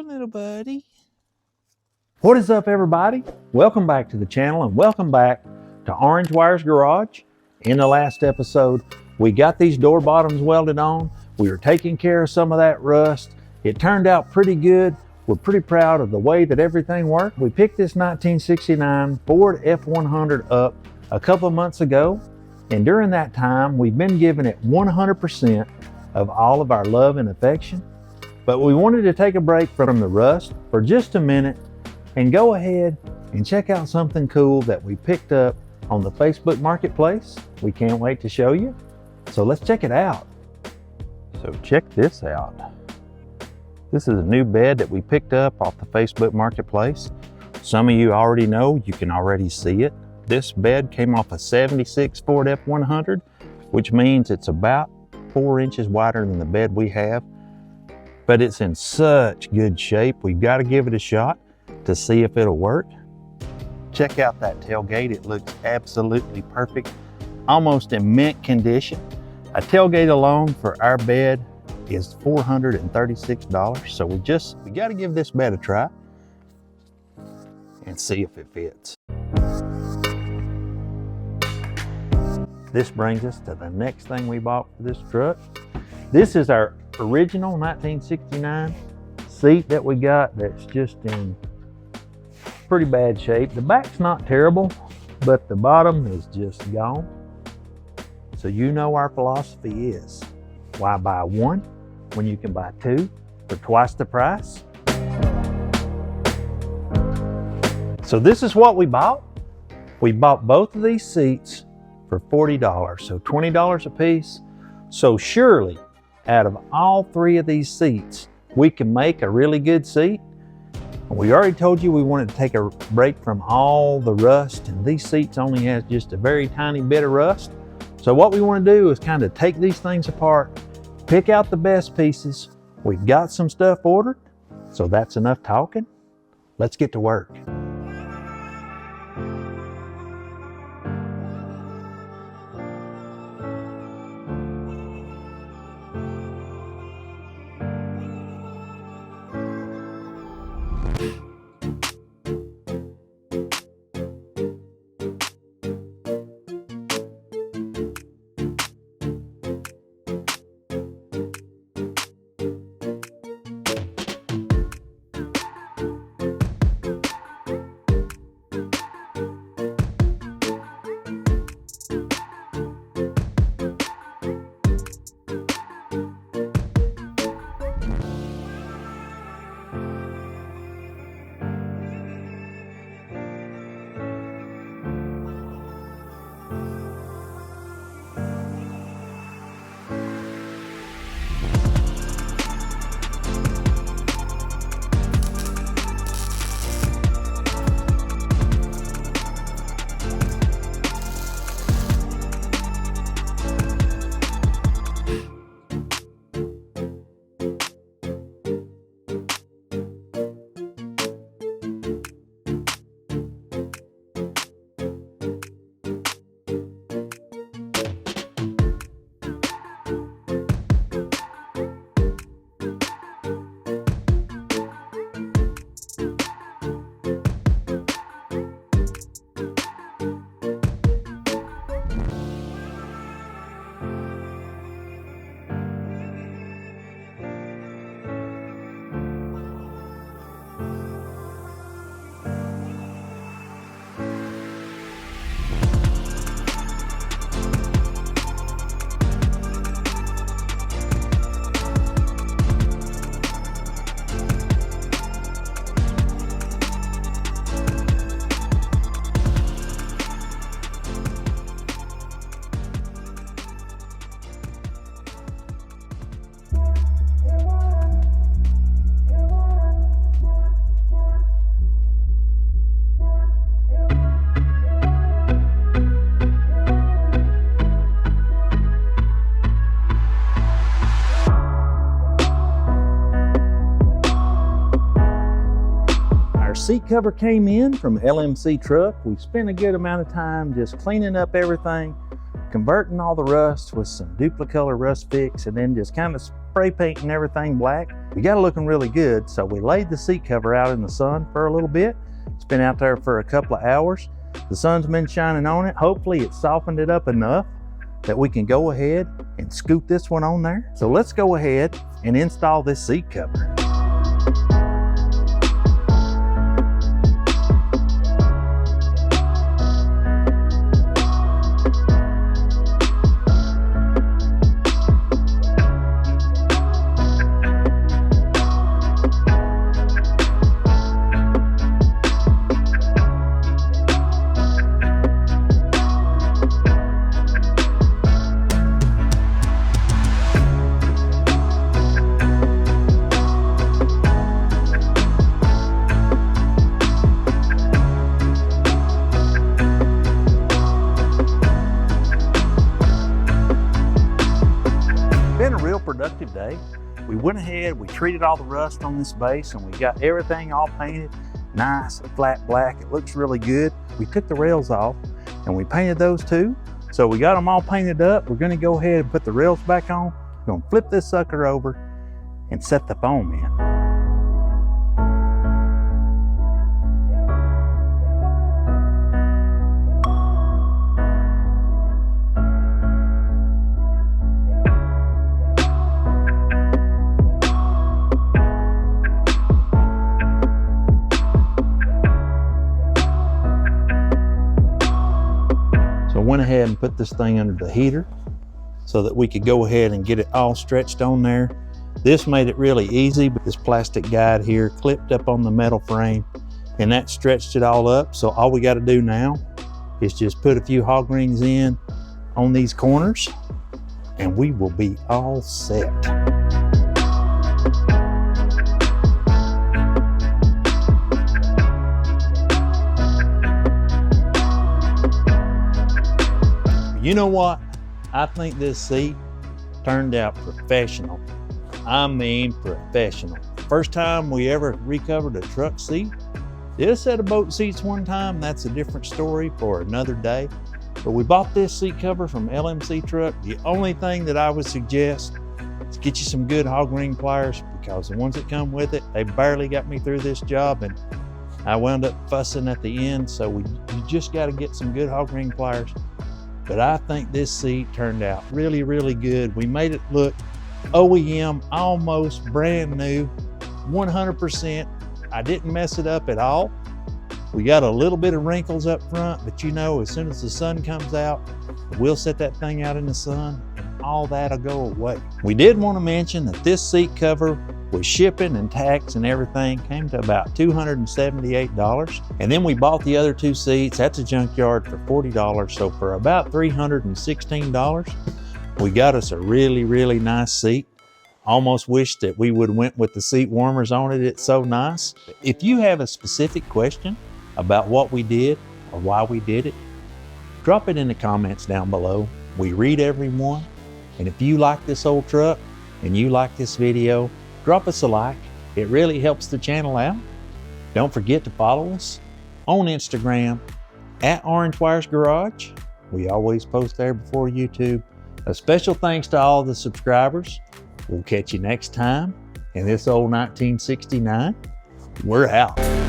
doing, little buddy? What is up, everybody? Welcome back to the channel and welcome back to Orange Wire's Garage. In the last episode, we got these door bottoms welded on. We were taking care of some of that rust. It turned out pretty good. We're pretty proud of the way that everything worked. We picked this 1969 Ford F100 up a couple of months ago, and during that time, we've been giving it 100% of all of our love and affection. But we wanted to take a break from the rust for just a minute and go ahead and check out something cool that we picked up on the Facebook Marketplace. We can't wait to show you. So let's check it out. So check this out. This is a new bed that we picked up off the Facebook Marketplace. Some of you already know, you can already see it. This bed came off a 76 Ford F100, which means it's about 4 inches wider than the bed we have. But it's in such good shape, we've got to give it a shot to see if it'll work. Check out that tailgate, it looks absolutely perfect, almost in mint condition. A tailgate alone for our bed is $436, so we got to give this bed a try and see if it fits. This brings us to the next thing we bought for this truck. This is our original 1969 seat that we got that's just in pretty bad shape. The back's not terrible, but the bottom is just gone. So you know our philosophy is, why buy one when you can buy two for twice the price? So this is what we bought. We bought both of these seats for $40, so $20 a piece. So surely, out of all three of these seats, we can make a really good seat. We already told you we wanted to take a break from all the rust, and these seats only has just a very tiny bit of rust. So what we want to do is kind of take these things apart, pick out the best pieces. We've got some stuff ordered, so that's enough talking. Let's get to work. Seat cover came in from LMC truck. We spent a good amount of time just cleaning up everything, converting all the rust with some duplicolor rust fix, and then just kind of spray paint and everything black. We got it looking really good, so we laid the seat cover out in the sun for a little bit. It's been out there for a couple of hours. The sun's been shining on it. Hopefully it softened it up enough that we can go ahead and scoot this one on there. So let's go ahead and install this seat cover. Productive day. We went ahead, we treated all the rust on this base, and we got everything all painted nice and flat black. It looks really good. We took the rails off and we painted those too. So we got them all painted up. We're going to go ahead and put the rails back on. We're going to flip this sucker over and set the foam in. Went ahead and put this thing under the heater so that we could go ahead and get it all stretched on there. This made it really easy, but this plastic guide here clipped up on the metal frame and that stretched it all up. So all we got to do now is just put a few hog rings in on these corners and we will be all set. You know what? I think this seat turned out professional. I mean professional. First time we ever recovered a truck seat. Did a set of boat seats one time. That's a different story for another day. But we bought this seat cover from LMC Truck. The only thing that I would suggest is get you some good hog ring pliers, because the ones that come with it, they barely got me through this job and I wound up fussing at the end. So you just got to get some good hog ring pliers. But I think this seat turned out really, really good. We made it look OEM, almost brand new, 100%. I didn't mess it up at all. We got a little bit of wrinkles up front, but you know, as soon as the sun comes out, we'll set that thing out in the sun and all that'll go away. We did want to mention that this seat cover with shipping and tax and everything came to about $278. And then we bought the other two seats at the junkyard for $40. So for about $316, we got us a really, really nice seat. Almost wish that we would have went with the seat warmers on it. It's so nice. If you have a specific question about what we did or why we did it, drop it in the comments down below. We read every one. And if you like this old truck and you like this video, drop us a like. It really helps the channel out. Don't forget to follow us on Instagram at Orange Wires Garage. We always post there before YouTube. A special thanks to all the subscribers. We'll catch you next time. In this old 1969, we're out.